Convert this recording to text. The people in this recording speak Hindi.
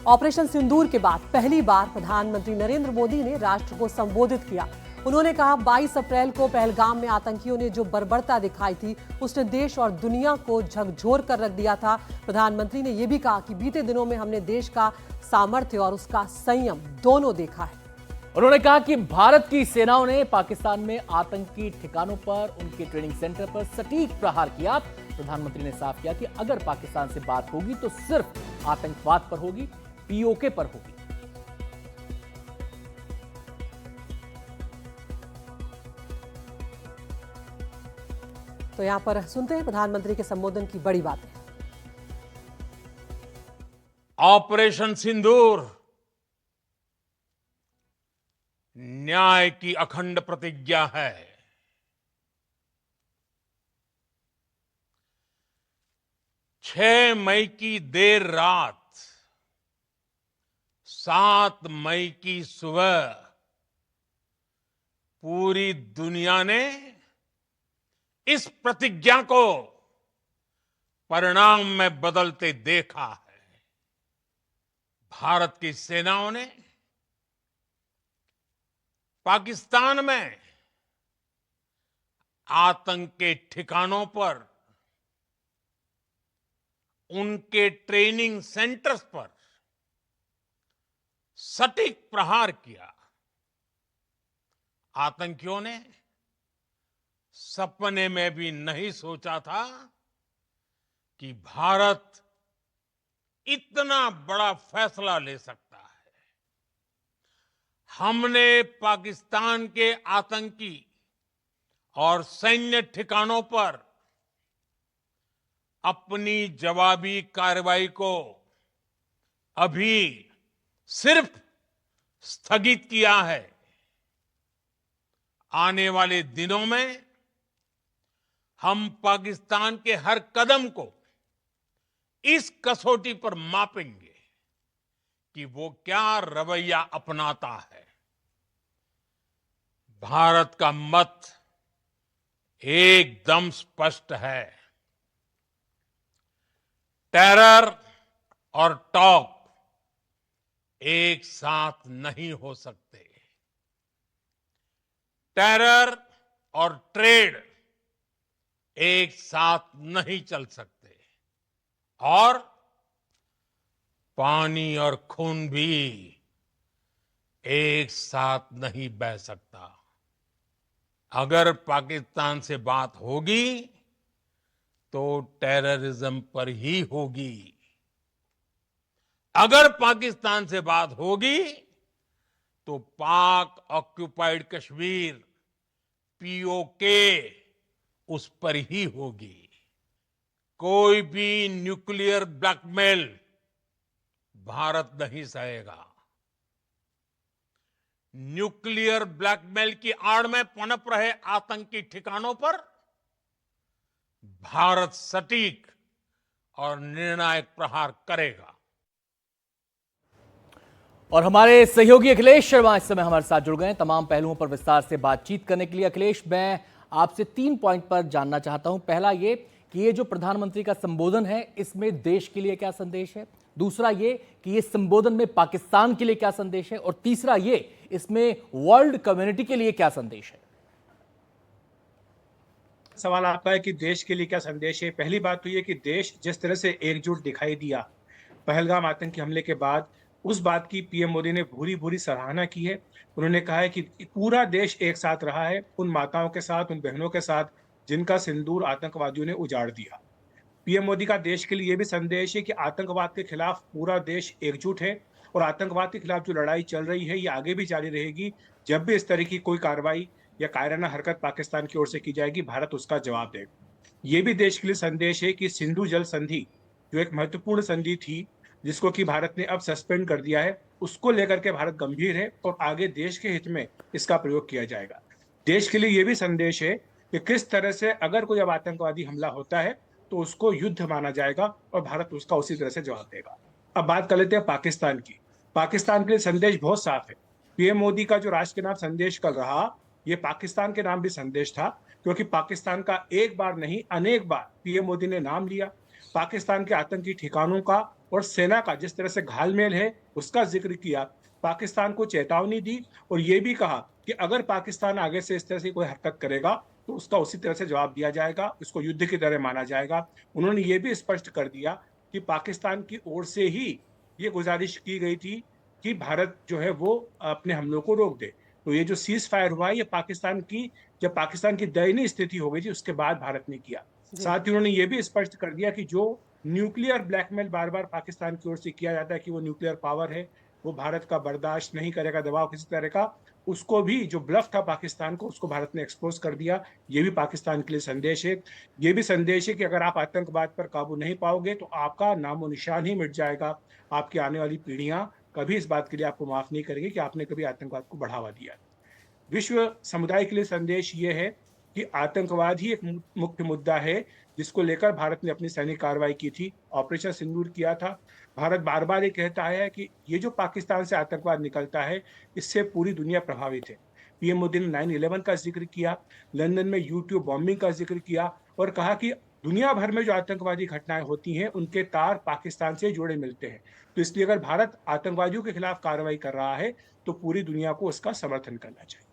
ऑपरेशन सिंदूर के बाद पहली बार प्रधानमंत्री नरेंद्र मोदी ने राष्ट्र को संबोधित किया। उन्होंने कहा 22 अप्रैल को पहलगाम में आतंकियों ने जो बर्बरता दिखाई थी उसने देश और दुनिया को झकझोर कर रख दिया था। प्रधानमंत्री ने यह भी कहा कि बीते दिनों में हमने देश का सामर्थ्य और उसका संयम दोनों देखा है। उन्होंने कहा कि भारत की सेनाओं ने पाकिस्तान में आतंकी ठिकानों पर, उनके ट्रेनिंग सेंटर पर सटीक प्रहार किया। प्रधानमंत्री ने साफ किया कि अगर पाकिस्तान से बात होगी तो सिर्फ आतंकवाद पर होगी, पीओके पर होगी। तो यहां पर सुनते हैं प्रधानमंत्री के संबोधन की बड़ी बातें। ऑपरेशन सिंदूर न्याय की अखंड प्रतिज्ञा है। 6 मई की देर रात, 7 मई की सुबह पूरी दुनिया ने इस प्रतिज्ञा को परिणाम में बदलते देखा है। भारत की सेनाओं ने पाकिस्तान में आतंक के ठिकानों पर, उनके ट्रेनिंग सेंटर्स पर सटीक प्रहार किया। आतंकियों ने सपने में भी नहीं सोचा था कि भारत इतना बड़ा फैसला ले सकता है। हमने पाकिस्तान के आतंकी और सैन्य ठिकानों पर अपनी जवाबी कार्रवाई को अभी सिर्फ स्थगित किया है। आने वाले दिनों में हम पाकिस्तान के हर कदम को इस कसौटी पर मापेंगे कि वो क्या रवैया अपनाता है। भारत का मत एकदम स्पष्ट है। टेरर और टॉक एक साथ नहीं हो सकते। टेरर और ट्रेड एक साथ नहीं चल सकते, और पानी और खून भी एक साथ नहीं बह सकता। अगर पाकिस्तान से बात होगी तो टेररिज्म पर ही होगी। अगर पाकिस्तान से बात होगी तो पाक ऑक्युपाइड कश्मीर, पीओके, उस पर ही होगी। कोई भी न्यूक्लियर ब्लैकमेल भारत नहीं सहेगा। न्यूक्लियर ब्लैकमेल की आड़ में पनप रहे आतंकी ठिकानों पर भारत सटीक और निर्णायक प्रहार करेगा। और हमारे सहयोगी अखिलेश शर्मा इस समय हमारे साथ जुड़ गए हैं तमाम पहलुओं पर विस्तार से बातचीत करने के लिए। अखिलेश, मैं आपसे 3 पॉइंट पर जानना चाहता हूं। पहला ये कि ये जो प्रधानमंत्री का संबोधन है इसमें देश के लिए क्या संदेश है, दूसरा ये कि ये संबोधन में पाकिस्तान के लिए क्या संदेश है, और तीसरा ये इसमें वर्ल्ड कम्युनिटी के लिए क्या संदेश है। सवाल आपका है कि देश के लिए क्या संदेश है। पहली बात तो ये कि देश जिस तरह से एकजुट दिखाई दिया पहलगाम आतंकी हमले के बाद, उस बात की पीएम मोदी ने भूरी भूरी सराहना की है। उन्होंने कहा है कि पूरा देश एक साथ रहा है उन माताओं के साथ, उन बहनों के साथ जिनका सिंदूर आतंकवादियों ने उजाड़ दिया। पीएम मोदी का देश के लिए यह भी संदेश है कि आतंकवाद के खिलाफ पूरा देश एकजुट है, और आतंकवाद के खिलाफ जो लड़ाई चल रही है ये आगे भी जारी रहेगी। जब भी इस तरह की कोई कार्रवाई या कायराना हरकत पाकिस्तान की ओर से की जाएगी, भारत उसका जवाब देगा। ये भी देश के लिए संदेश है कि सिंधु जल संधि, जो एक महत्वपूर्ण संधि थी जिसको कि भारत ने अब सस्पेंड कर दिया है, उसको लेकर के भारत गंभीर है और आगे देश के हित में इसका प्रयोग किया जाएगा। देश के लिए यह भी संदेश है कि किस तरह से अगर कोई अब आतंकवादी हमला होता है तो उसको युद्ध माना जाएगा और भारत उसका उसी तरह से जवाब देगा। अब बात कर लेते हैं पाकिस्तान की। पाकिस्तान के लिए संदेश बहुत साफ है। पीएम मोदी का जो राष्ट्र के नाम संदेश कल रहा, ये पाकिस्तान के नाम भी संदेश था, क्योंकि पाकिस्तान का एक बार नहीं अनेक बार पीएम मोदी ने नाम लिया। पाकिस्तान के आतंकी ठिकानों का और सेना का जिस तरह से घालमेल है उसका जिक्र किया, पाकिस्तान को चेतावनी दी और ये भी कहा कि अगर पाकिस्तान आगे से इस तरह से कोई हरकत करेगा तो उसका उसी तरह से जवाब दिया जाएगा, इसको युद्ध की तरह माना जाएगा। उन्होंने ये भी स्पष्ट कर दिया कि पाकिस्तान की ओर से ही ये गुजारिश की गई थी कि भारत जो है वो अपने हमलों को रोक दे। तो ये जो सीज फायर हुआ ये पाकिस्तान की, जब पाकिस्तान की दयनीय स्थिति हो गई थी उसके बाद भारत ने किया। जी। साथ ही उन्होंने ये भी स्पष्ट कर दिया कि जो न्यूक्लियर ब्लैकमेल बार बार पाकिस्तान की ओर से किया जाता है कि वो न्यूक्लियर पावर है, वो भारत का बर्दाश्त नहीं करेगा दबाव किसी तरह का, उसको भी जो ब्लफ था पाकिस्तान को उसको भारत ने एक्सपोज कर दिया। ये भी पाकिस्तान के लिए संदेश है। ये भी संदेश है कि अगर आप आतंकवाद पर काबू नहीं पाओगे तो आपका नामो निशान ही मिट जाएगा। आपकी आने वाली पीढ़ियां कभी इस बात के लिए आपको माफ नहीं करेंगी कि आपने कभी आतंकवाद को बढ़ावा दिया। विश्व समुदाय के लिए संदेश ये है कि आतंकवाद ही एक मुख्य मुद्दा है जिसको लेकर भारत ने अपनी सैनिक कार्रवाई की थी, ऑपरेशन सिंदूर किया था। भारत बार बार ये कहता है कि ये जो पाकिस्तान से आतंकवाद निकलता है इससे पूरी दुनिया प्रभावित है। पीएम मोदी ने 9/11 का जिक्र किया, लंदन में यूट्यूब बॉम्बिंग का जिक्र किया और कहा कि दुनिया भर में जो आतंकवादी घटनाएं होती हैं उनके तार पाकिस्तान से जुड़े मिलते हैं। तो इसलिए अगर भारत आतंकवादियों के खिलाफ कार्रवाई कर रहा है तो पूरी दुनिया को उसका समर्थन करना चाहिए।